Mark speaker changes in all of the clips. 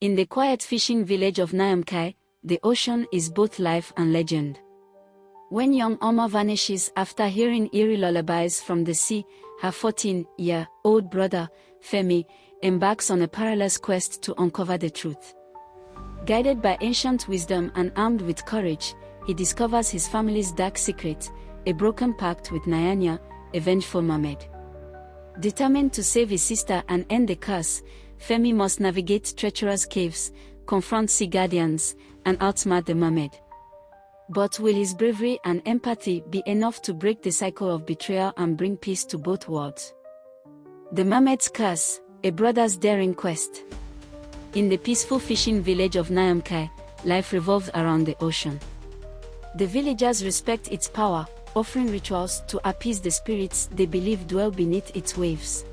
Speaker 1: In the quiet fishing village of Nyamkai, the ocean is both life and legend. When young Oma vanishes after hearing eerie lullabies from the sea, her 14-year-old brother, Femi, embarks on a perilous quest to uncover the truth. Guided by ancient wisdom and armed with courage, he discovers his family's dark secret, a broken pact with Nyanya, a vengeful mermaid. Determined to save his sister and end the curse, Femi must navigate treacherous caves, confront sea guardians, and outsmart the mermaid. But will his bravery and empathy be enough to break the cycle of betrayal and bring peace to both worlds? The Mermaid's Curse, a brother's daring quest. In the peaceful fishing village of Nyamkai, life revolves around the ocean. The villagers respect its power, offering rituals to appease the spirits they believe dwell beneath its waves.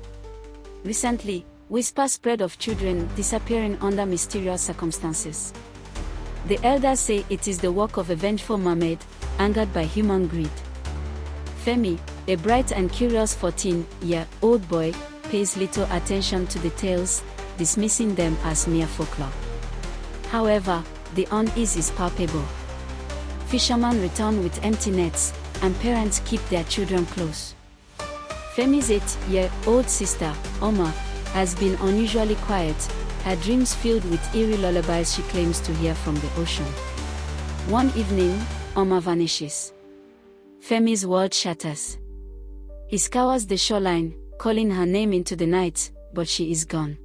Speaker 1: Recently, whispers spread of children disappearing under mysterious circumstances. The elders say it is the work of a vengeful mermaid, angered by human greed. Femi, a bright and curious 14-year-old boy, pays little attention to the tales, dismissing them as mere folklore. However, the unease is palpable. Fishermen return with empty nets, and parents keep their children close. Femi's 8-year-old sister, Oma, has been unusually quiet, her dreams filled with eerie lullabies she claims to hear from the ocean. One evening, Oma vanishes. Femi's world shatters. He scours the shoreline, calling her name into the night, but she is gone.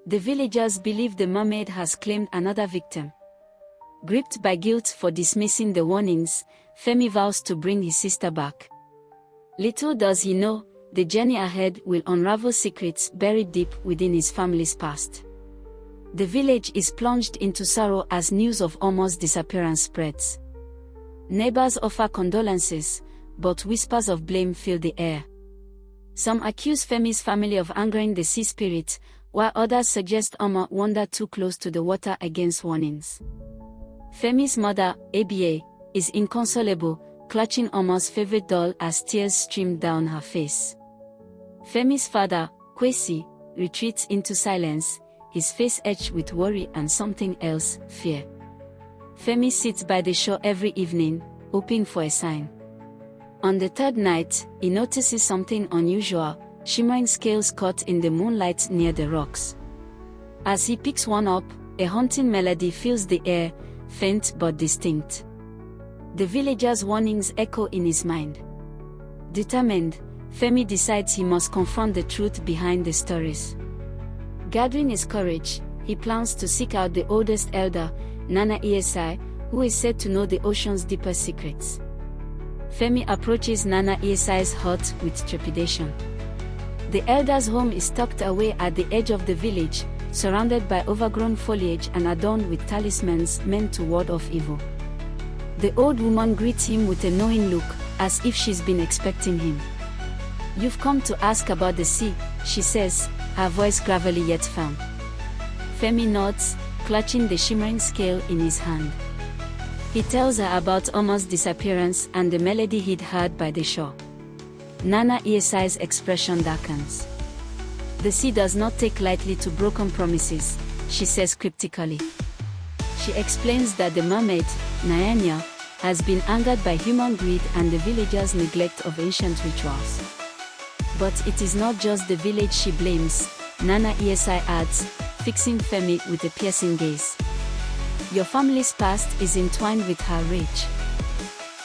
Speaker 1: The villagers believe the mermaid has claimed another victim. Gripped by guilt for dismissing the warnings, Femi vows to bring his sister back. Little does he know, the journey ahead will unravel secrets buried deep within his family's past. The village is plunged into sorrow as news of Oma's disappearance spreads. Neighbors offer condolences, but whispers of blame fill the air. Some accuse Femi's family of angering the sea spirit, while others suggest Oma wandered too close to the water against warnings. Femi's mother, Aba, is inconsolable, clutching Oma's favorite doll as tears stream down her face. Femi's father, Kwesi, retreats into silence, his face etched with worry and something else, fear. Femi sits by the shore every evening, hoping for a sign. On the third night, he notices something unusual, shimmering scales caught in the moonlight near the rocks. As he picks one up, a haunting melody fills the air, faint but distinct. The villagers' warnings echo in his mind. Determined, Femi decides he must confront the truth behind the stories. Gathering his courage, he plans to seek out the oldest elder, Nana Esai, who is said to know the ocean's deeper secrets. Femi approaches Nana Esai's hut with trepidation. The elder's home is tucked away at the edge of the village, surrounded by overgrown foliage and adorned with talismans meant to ward off evil. The old woman greets him with a knowing look, as if she's been expecting him. "You've come to ask about the sea," she says, her voice gravelly yet firm. Femi nods, clutching the shimmering scale in his hand. He tells her about Oma's disappearance and the melody he'd heard by the shore. Nana Esai's expression darkens. "The sea does not take lightly to broken promises," she says cryptically. She explains that the mermaid, Nyanya, has been angered by human greed and the villagers' neglect of ancient rituals. But it is not just the village she blames, Nana Esai adds, fixing Femi with a piercing gaze. "Your family's past is entwined with her rage."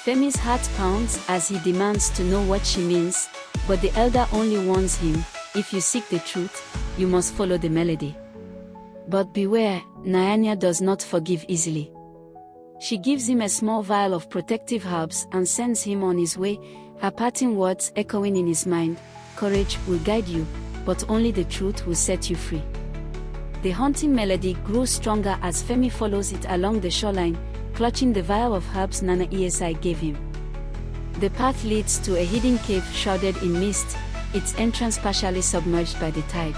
Speaker 1: Femi's heart pounds as he demands to know what she means, but the elder only warns him, "If you seek the truth, you must follow the melody." But beware, Nyanya does not forgive easily. She gives him a small vial of protective herbs and sends him on his way, her parting words echoing in his mind, "Courage will guide you, but only the truth will set you free." The haunting melody grows stronger as Femi follows it along the shoreline, clutching the vial of herbs Nana Esai gave him. The path leads to a hidden cave shrouded in mist, its entrance partially submerged by the tide.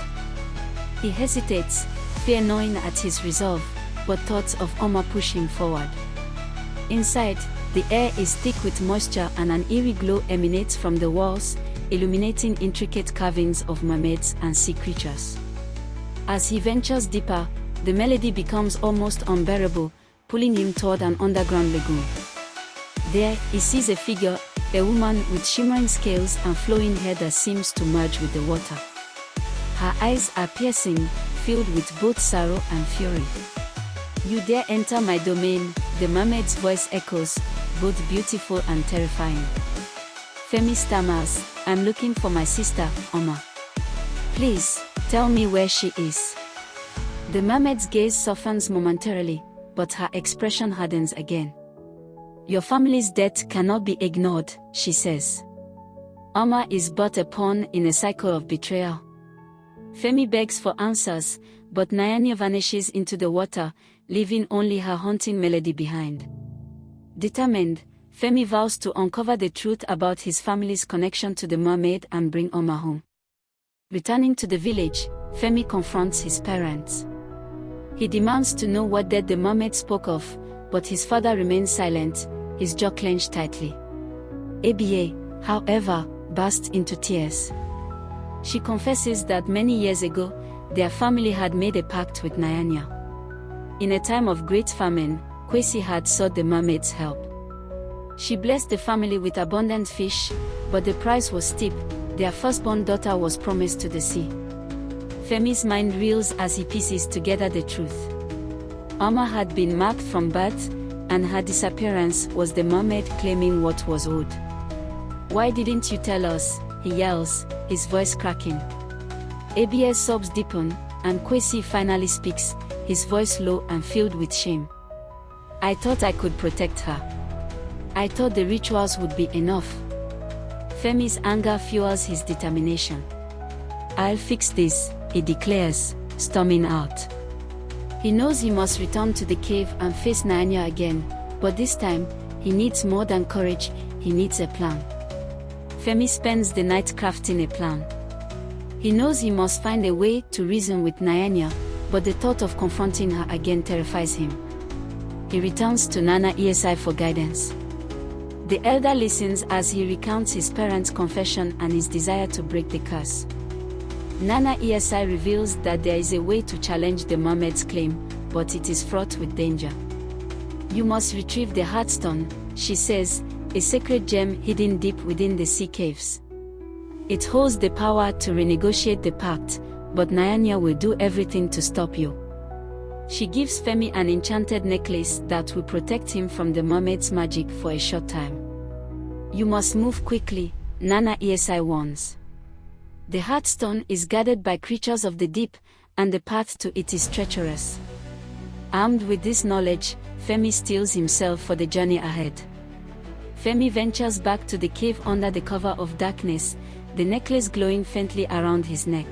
Speaker 1: He hesitates, fear gnawing at his resolve, but thoughts of Oma push him forward. Inside, the air is thick with moisture and an eerie glow emanates from the walls, illuminating intricate carvings of mermaids and sea creatures. As he ventures deeper, The melody becomes almost unbearable, pulling him toward an underground lagoon. There, he sees a figure, a woman with shimmering scales and flowing hair that seems to merge with the water. Her eyes are piercing, filled with both sorrow and fury. "You dare enter my domain," the mermaid's voice echoes, both beautiful and terrifying. Femi stammers, "I'm looking for my sister, Oma. Please, tell me where she is." The mermaid's gaze softens momentarily, but her expression hardens again. "Your family's death cannot be ignored," she says. "Oma is but a pawn in a cycle of betrayal." Femi begs for answers, but Nyanya vanishes into the water, leaving only her haunting melody behind. Determined, Femi vows to uncover the truth about his family's connection to the mermaid and bring Oma home. Returning to the village, Femi confronts his parents. He demands to know what death the mermaid spoke of, but his father remains silent, his jaw clenched tightly. Aba, however, bursts into tears. She confesses that many years ago, their family had made a pact with Nyanya. In a time of great famine, Kwesi had sought the mermaid's help. She blessed the family with abundant fish, but the price was steep. Their firstborn daughter was promised to the sea. Femi's mind reels as he pieces together the truth. Oma had been marked from birth, and her disappearance was the mermaid claiming what was owed. "Why didn't you tell us?" he yells, his voice cracking. Aba's sobs deepen, and Kwesi finally speaks, his voice low and filled with shame. "I thought I could protect her. I thought the rituals would be enough." Femi's anger fuels his determination. "I'll fix this," he declares, storming out. He knows he must return to the cave and face Nyanya again, but this time, he needs more than courage, he needs a plan. Femi spends the night crafting a plan. He knows he must find a way to reason with Nyanya, but the thought of confronting her again terrifies him. He returns to Nana Esi for guidance. The elder listens as he recounts his parents' confession and his desire to break the curse. Nana Esi reveals that there is a way to challenge the mermaid's claim, but it is fraught with danger. "You must retrieve the Heartstone," she says, a sacred gem hidden deep within the sea caves. "It holds the power to renegotiate the pact, but Nyanya will do everything to stop you." She gives Femi an enchanted necklace that will protect him from the mermaid's magic for a short time. "You must move quickly," Nana Esi warns. The Heartstone is guarded by creatures of the deep, and the path to it is treacherous. Armed with this knowledge, Femi steels himself for the journey ahead. Femi ventures back to the cave under the cover of darkness, the necklace glowing faintly around his neck.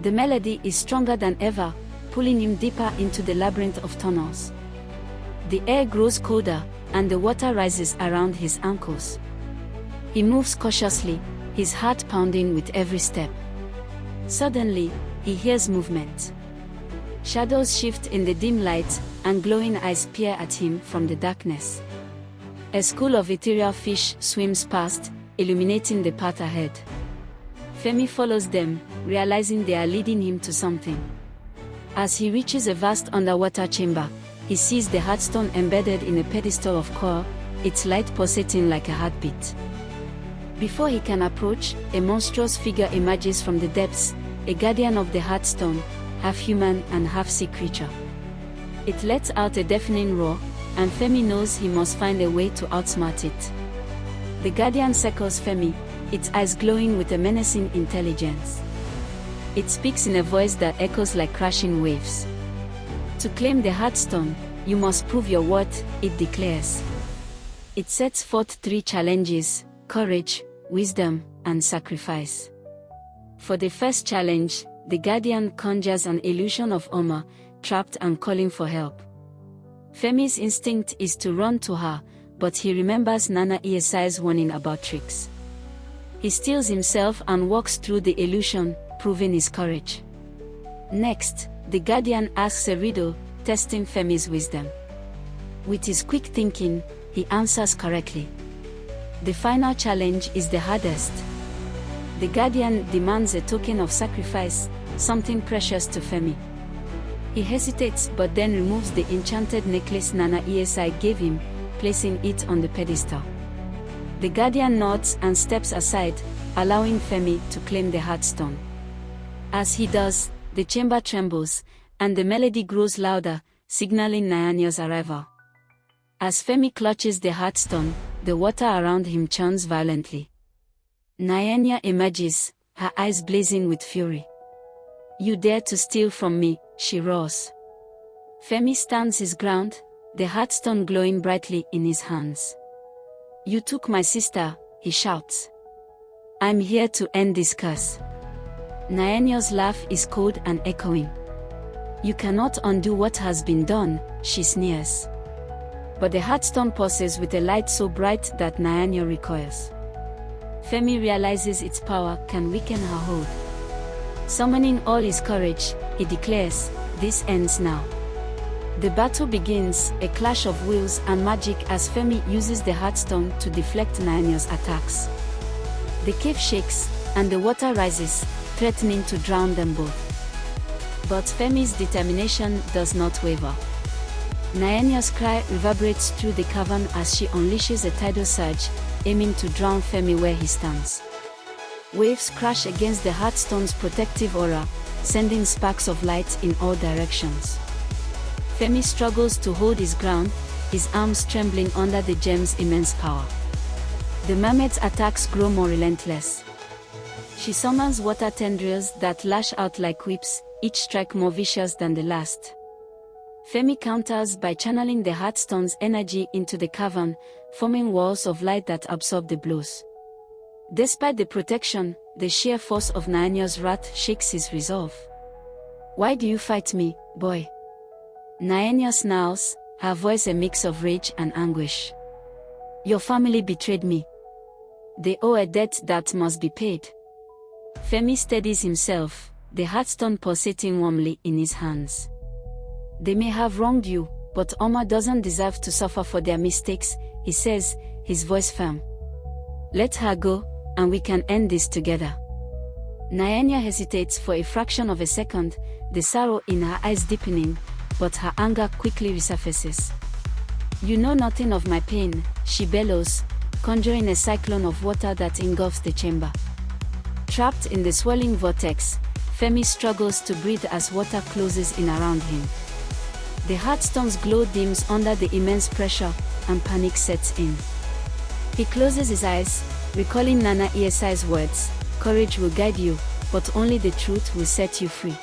Speaker 1: The melody is stronger than ever, pulling him deeper into the labyrinth of tunnels. The air grows colder, and the water rises around his ankles. He moves cautiously, his heart pounding with every step. Suddenly, he hears movement. Shadows shift in the dim light, and glowing eyes peer at him from the darkness. A school of ethereal fish swims past, illuminating the path ahead. Femi follows them, realizing they are leading him to something. As he reaches a vast underwater chamber, he sees the Heartstone embedded in a pedestal of coral, its light pulsating like a heartbeat. Before he can approach, a monstrous figure emerges from the depths, a guardian of the Heartstone, half human and half sea creature. It lets out a deafening roar, and Femi knows he must find a way to outsmart it. The guardian circles Femi, its eyes glowing with a menacing intelligence. It speaks in a voice that echoes like crashing waves. "To claim the Heartstone, you must prove your worth," it declares. It sets forth 3 challenges: courage, wisdom, and sacrifice. For the first challenge, the guardian conjures an illusion of Oma, trapped and calling for help. Femi's instinct is to run to her, but he remembers Nana Esi's warning about tricks. He steels himself and walks through the illusion, proving his courage. Next, the guardian asks a riddle, testing Femi's wisdom. With his quick thinking, he answers correctly. The final challenge is the hardest. The guardian demands a token of sacrifice, something precious to Femi. He hesitates but then removes the enchanted necklace Nana Esai gave him, placing it on the pedestal. The guardian nods and steps aside, allowing Femi to claim the heartstone. As he does, the chamber trembles, and the melody grows louder, signaling Nyanya's arrival. As Femi clutches the heartstone, the water around him churns violently. Nyanya emerges, her eyes blazing with fury. "You dare to steal from me," she roars. Femi stands his ground, the heartstone glowing brightly in his hands. "You took my sister," he shouts. "I'm here to end this curse." Nyanya's laugh is cold and echoing. "You cannot undo what has been done," she sneers. But the heartstone pulses with a light so bright that Nyanya recoils. Femi realizes its power can weaken her hold. Summoning all his courage, he declares, "This ends now." The battle begins, a clash of wills and magic as Femi uses the heartstone to deflect Nyanya's attacks. The cave shakes, and the water rises, threatening to drown them both. But Femi's determination does not waver. Nyanya's cry reverberates through the cavern as she unleashes a tidal surge, aiming to drown Femi where he stands. Waves crash against the heartstone's protective aura, sending sparks of light in all directions. Femi struggles to hold his ground, his arms trembling under the gem's immense power. The mermaid's attacks grow more relentless. She summons water tendrils that lash out like whips, each strike more vicious than the last. Femi counters by channeling the heartstone's energy into the cavern, forming walls of light that absorb the blows. Despite the protection, the sheer force of Nyanya's wrath shakes his resolve. "Why do you fight me, boy?" Nyanya snarls, her voice a mix of rage and anguish. "Your family betrayed me. They owe a debt that must be paid." Femi steadies himself, the heartstone pulsating warmly in his hands. "They may have wronged you, but Oma doesn't deserve to suffer for their mistakes," he says, his voice firm. "Let her go, and we can end this together." Nyanya hesitates for a fraction of a second, the sorrow in her eyes deepening, but her anger quickly resurfaces. "You know nothing of my pain," she bellows, conjuring a cyclone of water that engulfs the chamber. Trapped in the swirling vortex, Femi struggles to breathe as water closes in around him. The heartstone's glow dims under the immense pressure, and panic sets in. He closes his eyes, recalling Nana Esai's words, "Courage will guide you, but only the truth will set you free."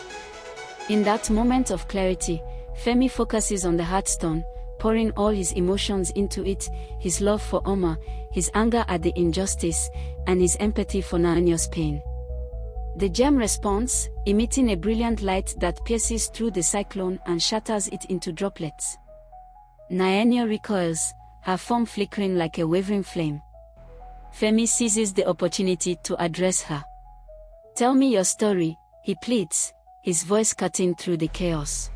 Speaker 1: In that moment of clarity, Femi focuses on the heartstone, pouring all his emotions into it, his love for Oma, his anger at the injustice, and his empathy for Nyanya's pain. The gem responds, emitting a brilliant light that pierces through the cyclone and shatters it into droplets. Nyanya recoils, her form flickering like a wavering flame. Femi seizes the opportunity to address her. "Tell me your story," he pleads, his voice cutting through the chaos.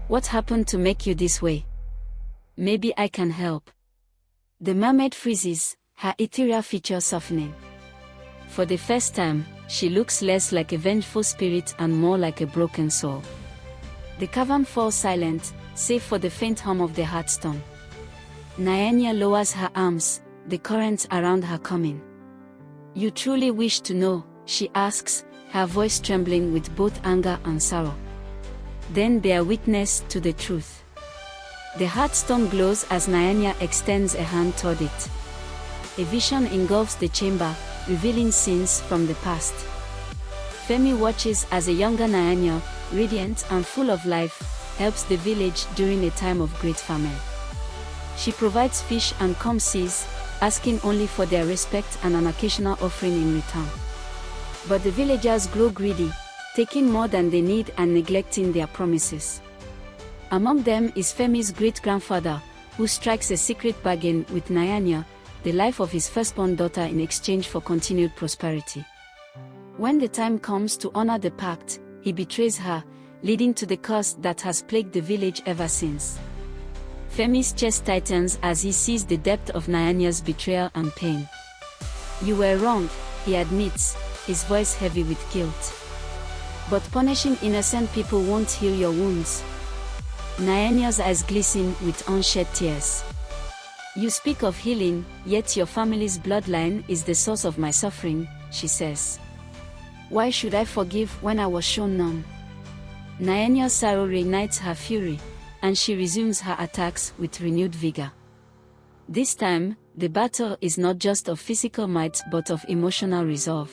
Speaker 1: "What happened to make you this way? Maybe I can help." The mermaid freezes, her ethereal features softening. For the first time, she looks less like a vengeful spirit and more like a broken soul. The cavern falls silent, save for the faint hum of the heartstone. Nyanya lowers her arms, the currents around her coming. "You truly wish to know?" she asks, her voice trembling with both anger and sorrow. "Then bear witness to the truth." The heartstone glows as Nyanya extends a hand toward it. A vision engulfs the chamber, revealing scenes from the past. Femi watches as a younger Nyanya, radiant and full of life, helps the village during a time of great famine. She provides fish and calm seas, asking only for their respect and an occasional offering in return. But the villagers grow greedy, taking more than they need and neglecting their promises. Among them is Femi's great-grandfather, who strikes a secret bargain with Nyanya, the life of his firstborn daughter in exchange for continued prosperity. When the time comes to honor the pact, he betrays her, leading to the curse that has plagued the village ever since. Femi's chest tightens as he sees the depth of Nyanya's betrayal and pain. "You were wrong," he admits, his voice heavy with guilt. But punishing innocent people won't heal your wounds. Naenya's eyes glisten with unshed tears. You speak of healing, yet your family's bloodline is the source of my suffering, she says. Why should I forgive when I was shown none? Naenya's sorrow reignites her fury, and she resumes her attacks with renewed vigor. This time, the battle is not just of physical might but of emotional resolve.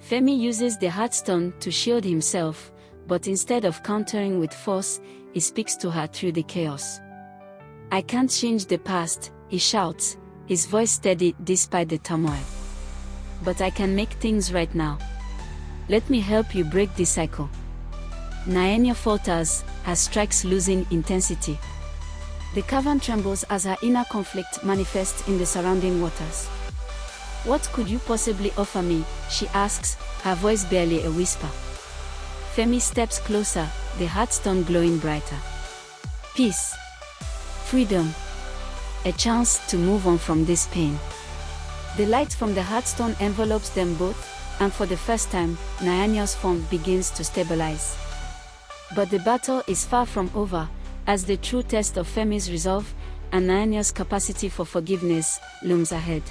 Speaker 1: Femi uses the heartstone to shield himself, but instead of countering with force, he speaks to her through the chaos. I can't change the past, he shouts, his voice steady despite the turmoil. But I can make things right now. Let me help you break this cycle. Naenya falters, her strikes losing intensity. The cavern trembles as her inner conflict manifests in the surrounding waters. What could you possibly offer me? She asks, her voice barely a whisper. Femi steps closer, the heartstone glowing brighter. Peace. Freedom. A chance to move on from this pain. The light from the heartstone envelopes them both, and for the first time, Naenya's form begins to stabilize. But the battle is far from over, as the true test of Femi's resolve and Naenya's capacity for forgiveness looms ahead.